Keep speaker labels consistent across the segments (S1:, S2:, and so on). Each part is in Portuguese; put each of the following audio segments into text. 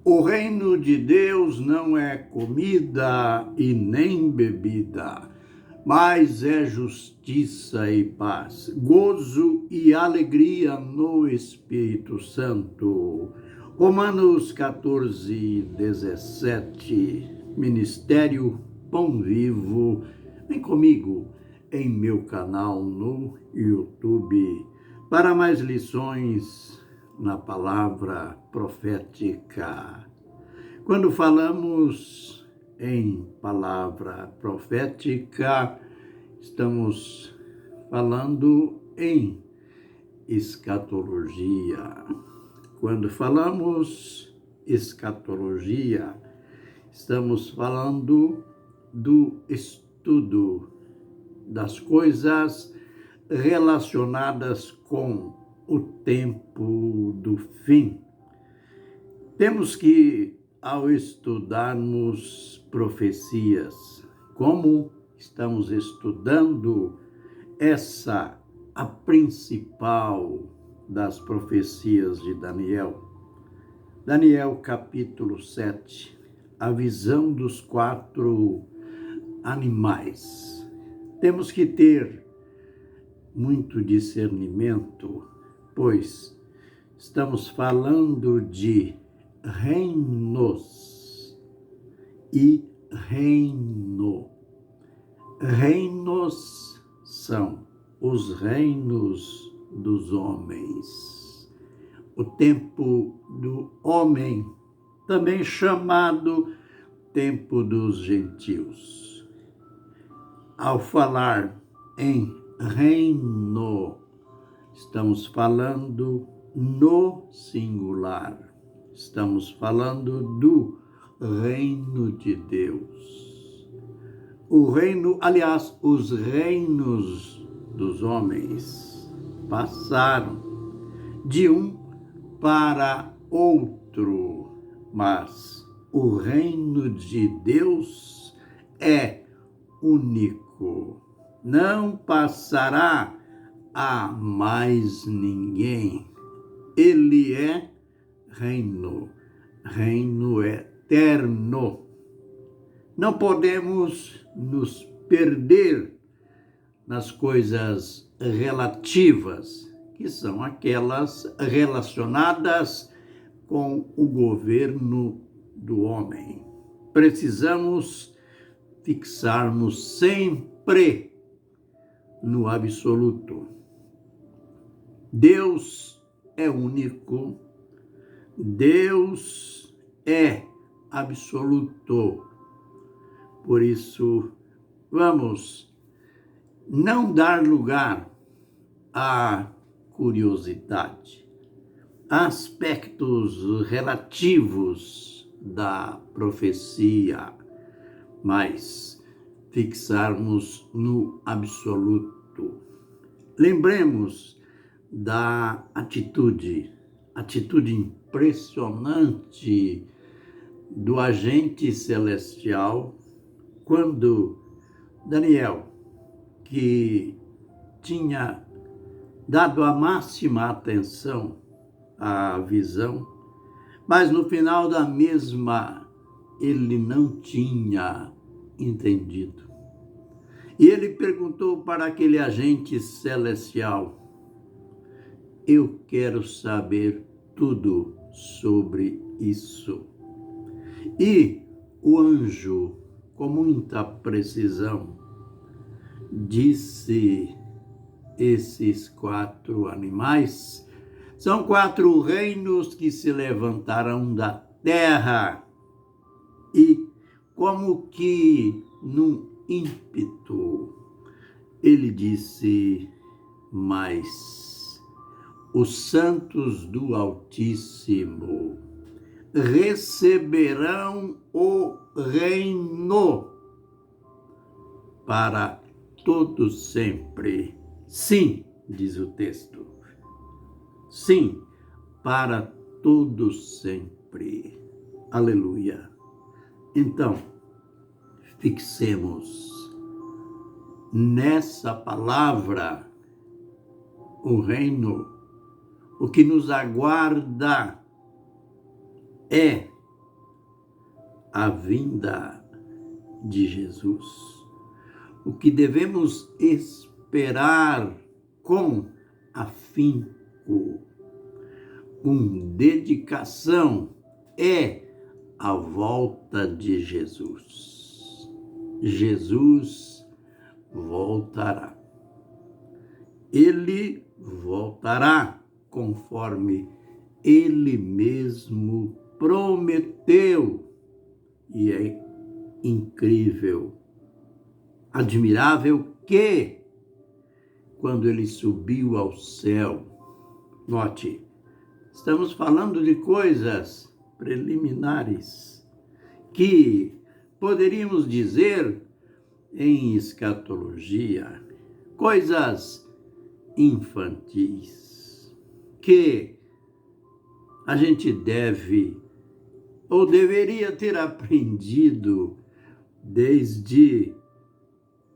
S1: O reino de Deus não é comida e nem bebida, mas é justiça e paz, gozo e alegria no Espírito Santo. Romanos 14:17, Ministério Pão Vivo. Vem comigo em meu canal no YouTube para mais lições na palavra profética. Quando falamos em palavra profética, estamos falando em escatologia. Quando falamos escatologia, estamos falando do estudo das coisas relacionadas com o tempo do fim. Temos que, ao estudarmos profecias, como estamos estudando a principal das profecias de Daniel. Daniel capítulo 7, a visão dos 4 animais. Temos que ter muito discernimento, pois estamos falando de reinos e reino. Reinos são os reinos dos homens. O tempo do homem, também chamado tempo dos gentios. Ao falar em reino, estamos falando no singular. Estamos falando do reino de Deus. O reino, aliás, os reinos dos homens passaram de um para outro, mas o reino de Deus é único. Não passará a mais ninguém. Ele é reino eterno. Não podemos nos perder nas coisas relativas, que são aquelas relacionadas com o governo do homem. Precisamos fixarmos sempre no absoluto. Deus é único, Deus é absoluto. Por isso, vamos não dar lugar à curiosidade, aspectos relativos da profecia, mas fixarmos no absoluto. Lembremos da atitude impressionante do agente celestial quando Daniel, que tinha dado a máxima atenção à visão, mas no final da mesma ele não tinha entendido. E ele perguntou para aquele agente celestial: eu quero saber tudo sobre isso. E o anjo, com muita precisão, disse: esses 4 animais são 4 reinos que se levantarão da terra. E como que num ímpeto, ele disse: mas os santos do Altíssimo receberão o reino para todo sempre. Sim, diz o texto. Sim, para todo sempre. Aleluia. Então, fixemos nessa palavra o reino. O que nos aguarda é a vinda de Jesus. O que devemos esperar com afinco, com dedicação, é a volta de Jesus. Jesus voltará. Ele voltará conforme ele mesmo prometeu. E é incrível, admirável que, quando ele subiu ao céu, note, estamos falando de coisas preliminares que poderíamos dizer em escatologia, coisas infantis, que a gente deve ou deveria ter aprendido desde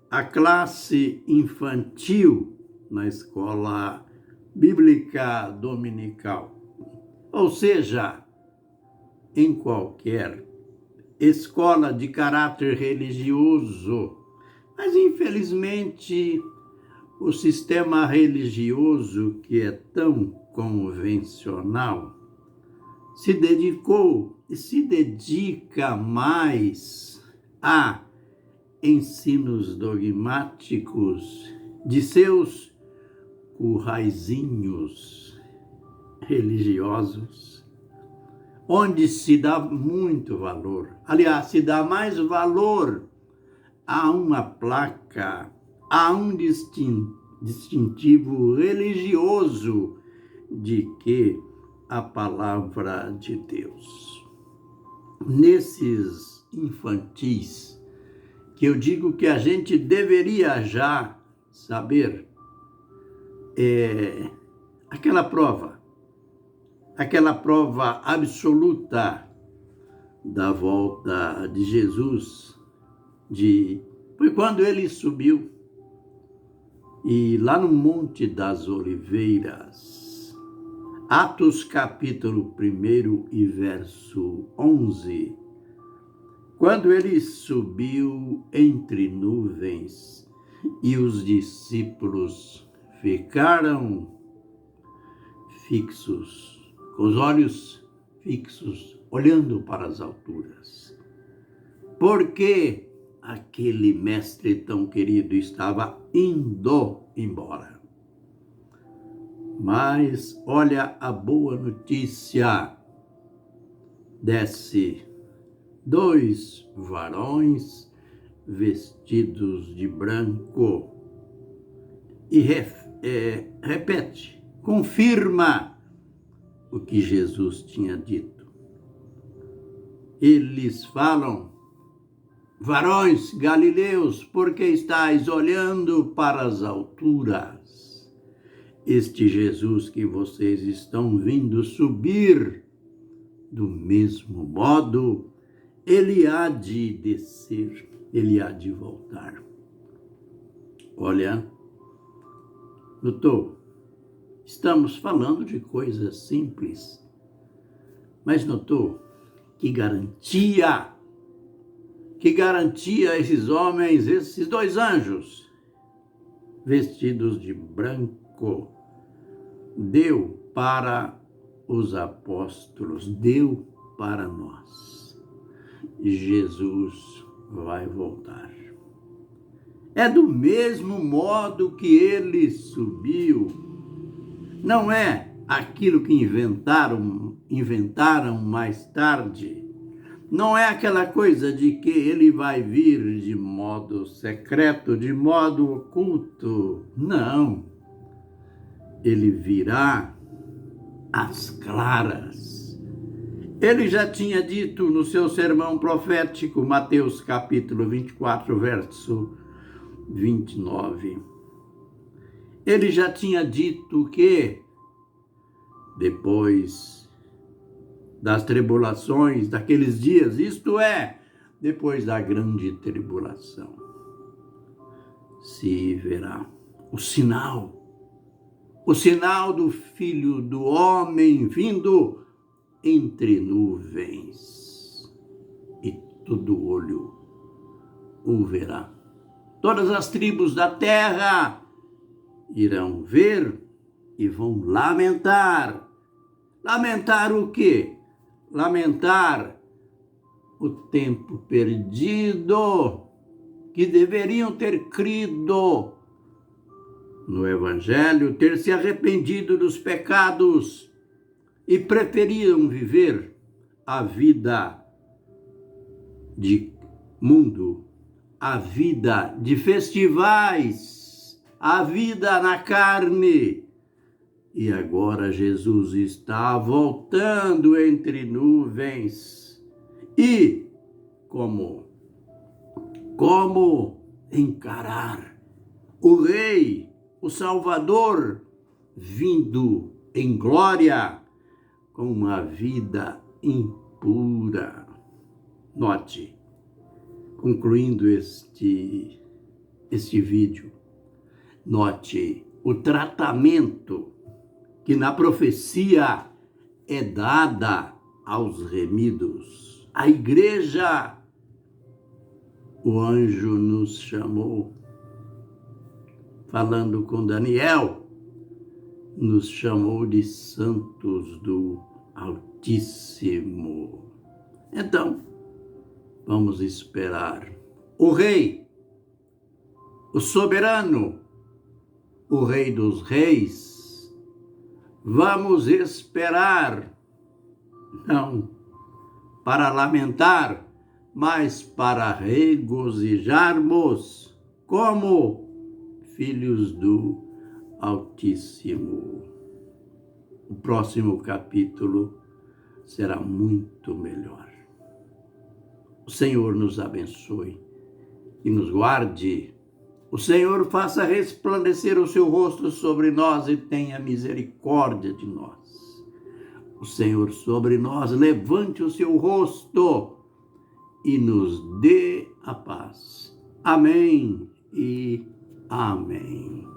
S1: a classe infantil na escola bíblica dominical. Ou seja, em qualquer escola de caráter religioso. Mas, infelizmente, o sistema religioso, que é tão convencional, se dedicou e se dedica mais a ensinos dogmáticos de seus curraizinhos religiosos, onde se dá muito valor. Aliás, se dá mais valor a uma placa, a um distintivo religioso de que a palavra de Deus. Nesses infantis, que eu digo que a gente deveria já saber, aquela prova absoluta da volta de Jesus, foi quando ele subiu, e lá no Monte das Oliveiras, Atos capítulo 1 e verso 11, quando ele subiu entre nuvens e os discípulos ficaram fixos, com os olhos fixos, olhando para as alturas, porque aquele mestre tão querido estava indo embora. Mas olha a boa notícia, desce 2 varões vestidos de branco e repete, confirma o que Jesus tinha dito. Eles falam: varões galileus, por que estáis olhando para as alturas? Este Jesus que vocês estão vindo subir, do mesmo modo, ele há de descer, ele há de voltar. Olha, notou? Estamos falando de coisas simples, mas notou que garantia esses homens, esses 2 anjos, vestidos de branco, deu para os apóstolos, deu para nós. Jesus vai voltar. É do mesmo modo que ele subiu. Não é aquilo que inventaram mais tarde. Não é aquela coisa de que ele vai vir de modo secreto, de modo oculto. Não. Ele virá às claras. Ele já tinha dito no seu sermão profético, Mateus capítulo 24, verso 29. Ele já tinha dito que depois das tribulações, daqueles dias, isto é, depois da grande tribulação, se verá o sinal do Filho do Homem vindo entre nuvens. E todo olho o verá. Todas as tribos da terra irão ver e vão lamentar. Lamentar o quê? Lamentar o tempo perdido, que deveriam ter crido no Evangelho, ter se arrependido dos pecados e preferiram viver a vida de mundo, a vida de festivais, a vida na carne. E agora Jesus está voltando entre nuvens. E como encarar o Rei, o Salvador, vindo em glória com uma vida impura? Note, concluindo este vídeo, note o tratamento que na profecia é dada aos remidos. A igreja, o anjo nos chamou, falando com Daniel, nos chamou de santos do Altíssimo. Então, vamos esperar o Rei, o soberano, o Rei dos Reis. Vamos esperar, não para lamentar, mas para regozijarmos como filhos do Altíssimo. O próximo capítulo será muito melhor. O Senhor nos abençoe e nos guarde. O Senhor faça resplandecer o seu rosto sobre nós e tenha misericórdia de nós. O Senhor sobre nós levante o seu rosto e nos dê a paz. Amém e amém.